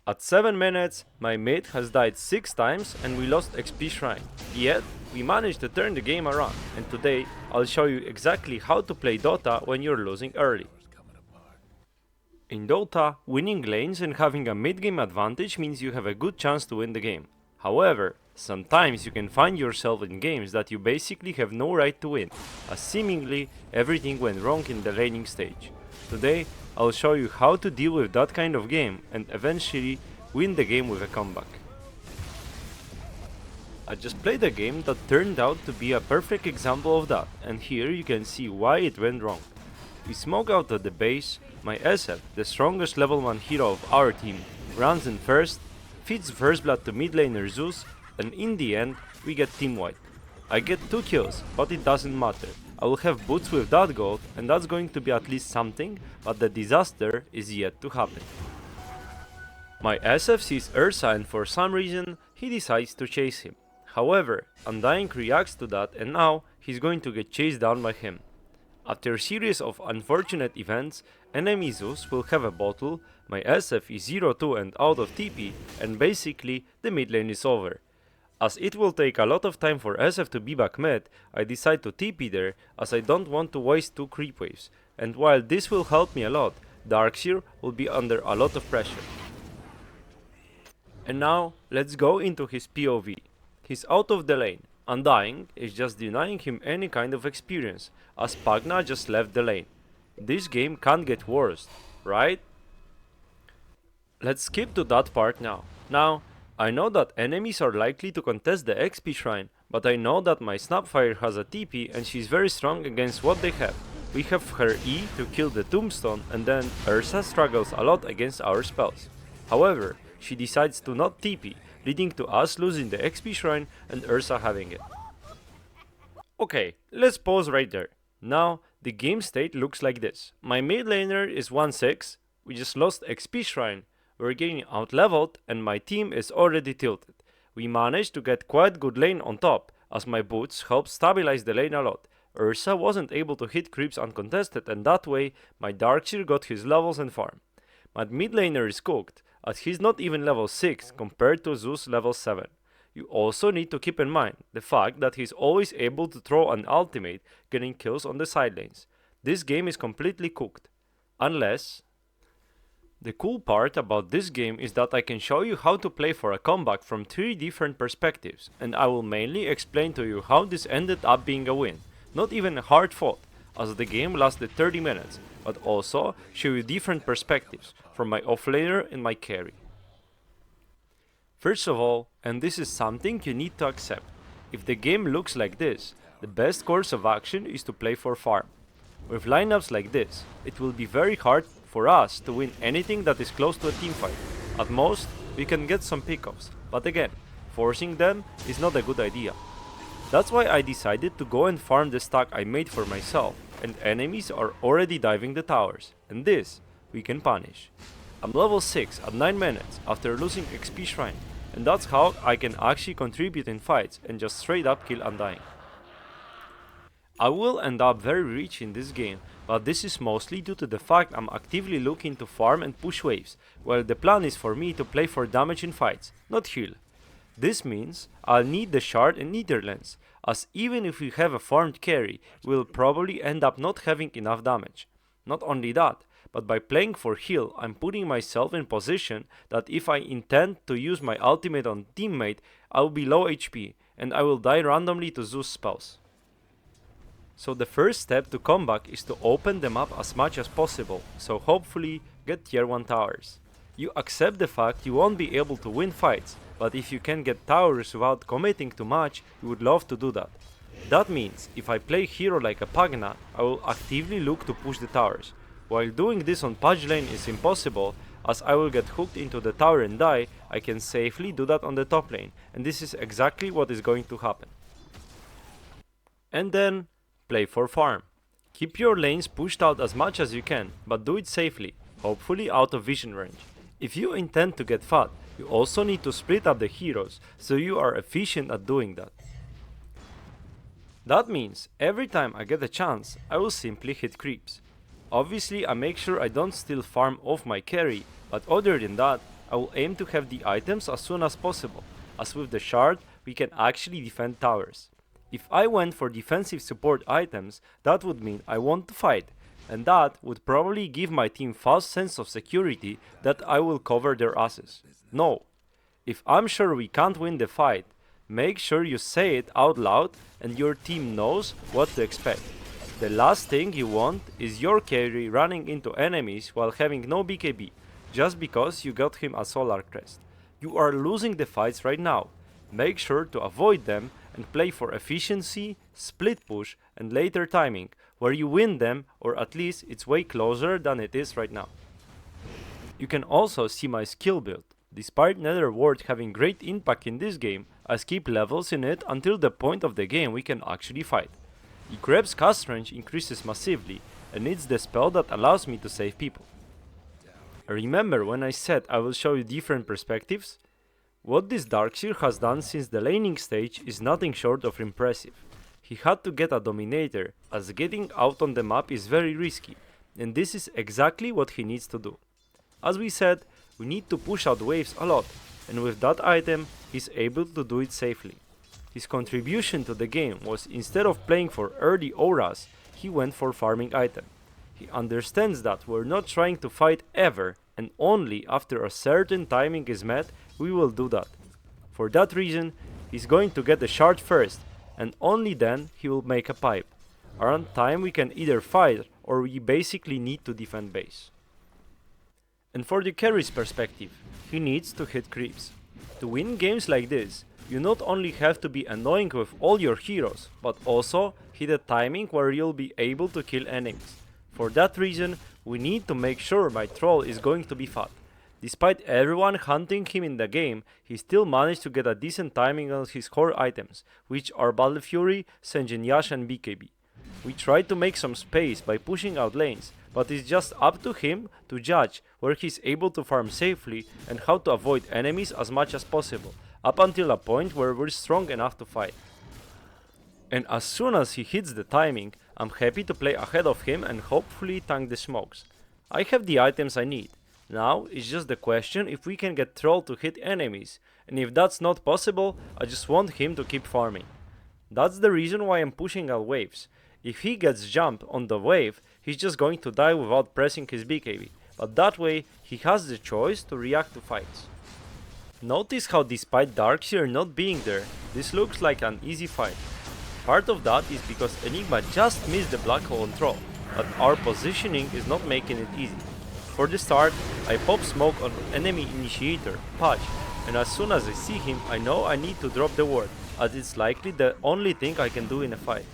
At 7 minutes, my mate has died 6 times and we lost XP Shrine. Yet, we managed to turn the game around, and today I'll show you exactly how to play Dota when you're losing early. In Dota, winning lanes and having a mid-game advantage means you have a good chance to win the game. However, sometimes you can find yourself in games that you basically have no right to win, as seemingly everything went wrong in the laning stage. Today, I'll show you how to deal with that kind of game and eventually win the game with a comeback. I just played a game that turned out to be a perfect example of that, and here you can see why it went wrong. We smoke out at the base, my SF, the strongest level 1 hero of our team, runs in first, feeds first blood to mid laner Zeus, and in the end, we get team wipe. I get 2 kills, but it doesn't matter. I will have boots with that gold, and that's going to be at least something, but the disaster is yet to happen. My SF sees Ursa and for some reason, he decides to chase him. However, Undying reacts to that and now he's going to get chased down by him. After a series of unfortunate events, enemy Zeus will have a bottle, my SF is 0-2 and out of TP, and basically the mid lane is over. As it will take a lot of time for SF to be back mid, I decide to TP there as I don't want to waste 2 creep waves, and while this will help me a lot, Darkseer will be under a lot of pressure. And now, let's go into his POV. He's out of the lane. Undying is just denying him any kind of experience, as Pagna just left the lane. This game can't get worse, right? Let's skip to that part now. Now, I know that enemies are likely to contest the XP Shrine, but I know that my Snapfire has a TP and she's very strong against what they have. We have her E to kill the Tombstone, and then Ursa struggles a lot against our spells. However, she decides to not TP, leading to us losing the XP Shrine and Ursa having it. Okay, let's pause right there. Now, the game state looks like this. My mid laner is 1-6, we just lost XP Shrine, we're getting out-leveled and my team is already tilted. We managed to get quite good lane on top, as my boots helped stabilize the lane a lot. Ursa wasn't able to hit creeps uncontested, and that way my Darkseer got his levels and farm. My mid laner is cooked, as he's not even level 6 compared to Zeus level 7. You also need to keep in mind the fact that he's always able to throw an ultimate, getting kills on the side lanes. This game is completely cooked. Unless... The cool part about this game is that I can show you how to play for a comeback from 3 different perspectives, and I will mainly explain to you how this ended up being a win. Not even hard fought, as the game lasted 30 minutes, but also show you different perspectives from my offlaner and my carry. First of all, and this is something you need to accept, if the game looks like this, the best course of action is to play for farm. With lineups like this, it will be very hard for us to win anything that is close to a teamfight. At most, we can get some pickoffs, but again, forcing them is not a good idea. That's why I decided to go and farm the stack I made for myself, and enemies are already diving the towers, and this we can punish. I'm level 6 at 9 minutes after losing XP Shrine, and that's how I can actually contribute in fights and just straight up kill Undying. I will end up very rich in this game, but this is mostly due to the fact I'm actively looking to farm and push waves, while the plan is for me to play for damage in fights, not heal. This means I'll need the shard and nether lens, as even if we have a farmed carry, we'll probably end up not having enough damage. Not only that, but by playing for heal, I'm putting myself in position that if I intend to use my ultimate on teammate, I'll be low HP, and I will die randomly to Zeus spells. So the first step to comeback is to open them up as much as possible, so hopefully get tier 1 towers. You accept the fact you won't be able to win fights, but if you can get towers without committing too much, you would love to do that. That means if I play hero like a Pagna, I will actively look to push the towers. While doing this on Pudge lane is impossible, as I will get hooked into the tower and die, I can safely do that on the top lane, and this is exactly what is going to happen. And then, play for farm. Keep your lanes pushed out as much as you can, but do it safely, hopefully out of vision range. If you intend to get fat, you also need to split up the heroes, so you are efficient at doing that. That means every time I get a chance, I will simply hit creeps. Obviously I make sure I don't steal farm off my carry, but other than that, I will aim to have the items as soon as possible, as with the shard we can actually defend towers. If I went for defensive support items, that would mean I want to fight, and that would probably give my team false sense of security that I will cover their asses. No. If I'm sure we can't win the fight, make sure you say it out loud and your team knows what to expect. The last thing you want is your carry running into enemies while having no BKB, just because you got him a Solar Crest. You are losing the fights right now. Make sure to avoid them and play for efficiency, split push and later timing, where you win them, or at least it's way closer than it is right now. You can also see my skill build. Despite Nether Ward having great impact in this game, I skip levels in it until the point of the game we can actually fight. Grab's cast range increases massively, and it's the spell that allows me to save people. Remember when I said I will show you different perspectives? What this Darkseer has done since the laning stage is nothing short of impressive. He had to get a Dominator, as getting out on the map is very risky, and this is exactly what he needs to do. As we said, we need to push out waves a lot, and with that item, he's able to do it safely. His contribution to the game was, instead of playing for early auras, he went for farming item. He understands that we're not trying to fight ever, and only after a certain timing is met, we will do that. For that reason, he's going to get the shard first, and only then he will make a pipe. Around time we can either fight, or we basically need to defend base. And for the carry's perspective, he needs to hit creeps. To win games like this, you not only have to be annoying with all your heroes, but also hit a timing where you'll be able to kill enemies. For that reason, we need to make sure my troll is going to be fat. Despite everyone hunting him in the game, he still managed to get a decent timing on his core items, which are Battle Fury, Senjin Yash and BKB. We tried to make some space by pushing out lanes, but it's just up to him to judge where he's able to farm safely and how to avoid enemies as much as possible, up until a point where we're strong enough to fight. And as soon as he hits the timing, I'm happy to play ahead of him and hopefully tank the smokes. I have the items I need. Now it's just the question if we can get Troll to hit enemies, and if that's not possible, I just want him to keep farming. That's the reason why I'm pushing out waves. If he gets jumped on the wave, he's just going to die without pressing his BKB, but that way he has the choice to react to fights. Notice how despite Darkseer not being there, this looks like an easy fight. Part of that is because Enigma just missed the black hole on Troll, but our positioning is not making it easy. For the start, I pop smoke on enemy initiator, Patch, and as soon as I see him, I know I need to drop the ward, as it's likely the only thing I can do in a fight.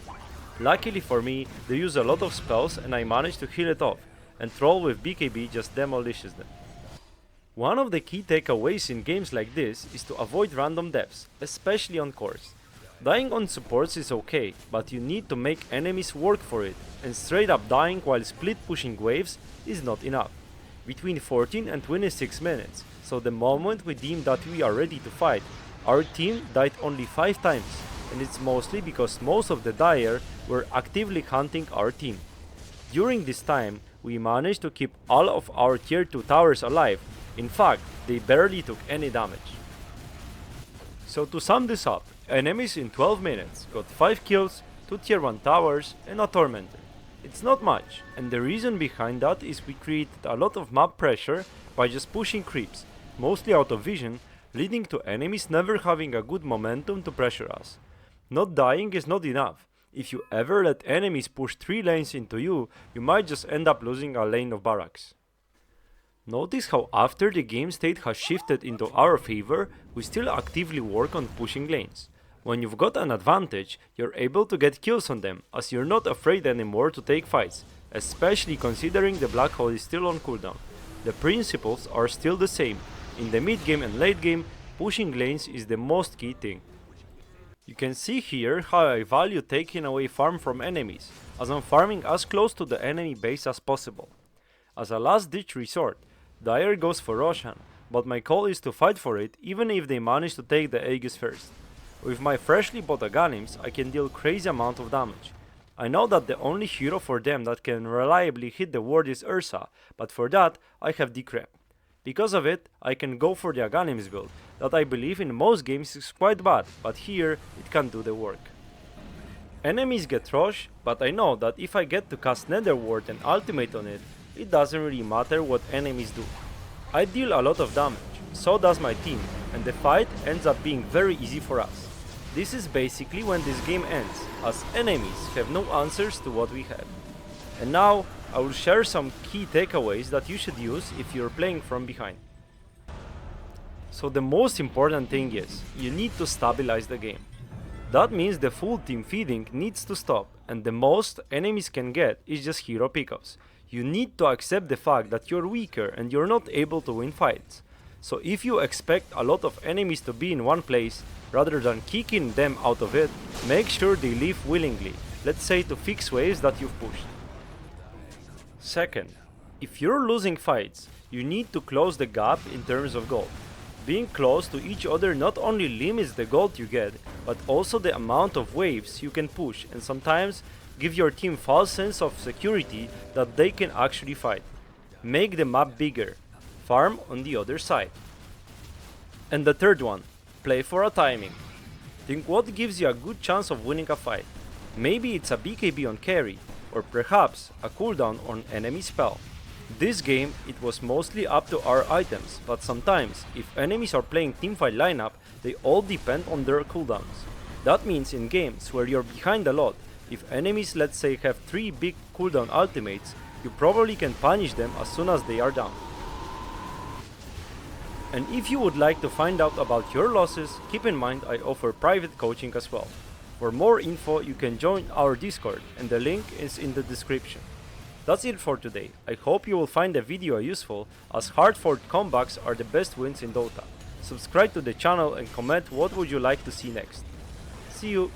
Luckily for me, they use a lot of spells and I manage to heal it off, and Troll with BKB just demolishes them. One of the key takeaways in games like this is to avoid random deaths, especially on cores. Dying on supports is okay, but you need to make enemies work for it, and straight up dying while split pushing waves is not enough. Between 14 and 26 minutes, so the moment we deem that we are ready to fight, our team died only 5 times, and it's mostly because most of the dire were actively hunting our team. During this time, we managed to keep all of our tier 2 towers alive. In fact, they barely took any damage. So to sum this up, enemies in 12 minutes got 5 kills, 2 tier 1 towers and a tormentor. It's not much, and the reason behind that is we created a lot of map pressure by just pushing creeps, mostly out of vision, leading to enemies never having a good momentum to pressure us. Not dying is not enough. If you ever let enemies push 3 lanes into you, you might just end up losing a lane of barracks. Notice how after the game state has shifted into our favor, we still actively work on pushing lanes. When you've got an advantage, you're able to get kills on them, as you're not afraid anymore to take fights, especially considering the black hole is still on cooldown. The principles are still the same. In the mid game and late game, pushing lanes is the most key thing. You can see here how I value taking away farm from enemies, as I'm farming as close to the enemy base as possible. As a last ditch resort, Dire goes for Roshan, but my call is to fight for it even if they manage to take the Aegis first. With my freshly bought Aghanims, I can deal crazy amount of damage. I know that the only hero for them that can reliably hit the ward is Ursa, but for that I have Decrep. Because of it, I can go for the Aghanims build, that I believe in most games is quite bad, but here it can do the work. Enemies get rushed, but I know that if I get to cast Nether Ward and ultimate on it, it doesn't really matter what enemies do. I deal a lot of damage, so does my team, and the fight ends up being very easy for us. This is basically when this game ends, as enemies have no answers to what we have. And now, I will share some key takeaways that you should use if you're playing from behind. So the most important thing is, you need to stabilize the game. That means the full team feeding needs to stop, and the most enemies can get is just hero pickups. You need to accept the fact that you're weaker and you're not able to win fights. So if you expect a lot of enemies to be in one place, rather than kicking them out of it, make sure they leave willingly, let's say to fix waves that you've pushed. Second, if you're losing fights, you need to close the gap in terms of gold. Being close to each other not only limits the gold you get, but also the amount of waves you can push, and sometimes give your team false sense of security that they can actually fight. Make the map bigger. Farm on the other side. And the third one, play for a timing. Think what gives you a good chance of winning a fight. Maybe it's a BKB on carry, or perhaps a cooldown on enemy spell. This game, it was mostly up to our items, but sometimes, if enemies are playing teamfight lineup, they all depend on their cooldowns. That means in games where you're behind a lot, if enemies let's say have 3 big cooldown ultimates, you probably can punish them as soon as they are down. And if you would like to find out about your losses, keep in mind I offer private coaching as well. For more info you can join our Discord and the link is in the description. That's it for today. I hope you will find the video useful, as hard-fought comebacks are the best wins in Dota. Subscribe to the channel and comment what would you like to see next. See you!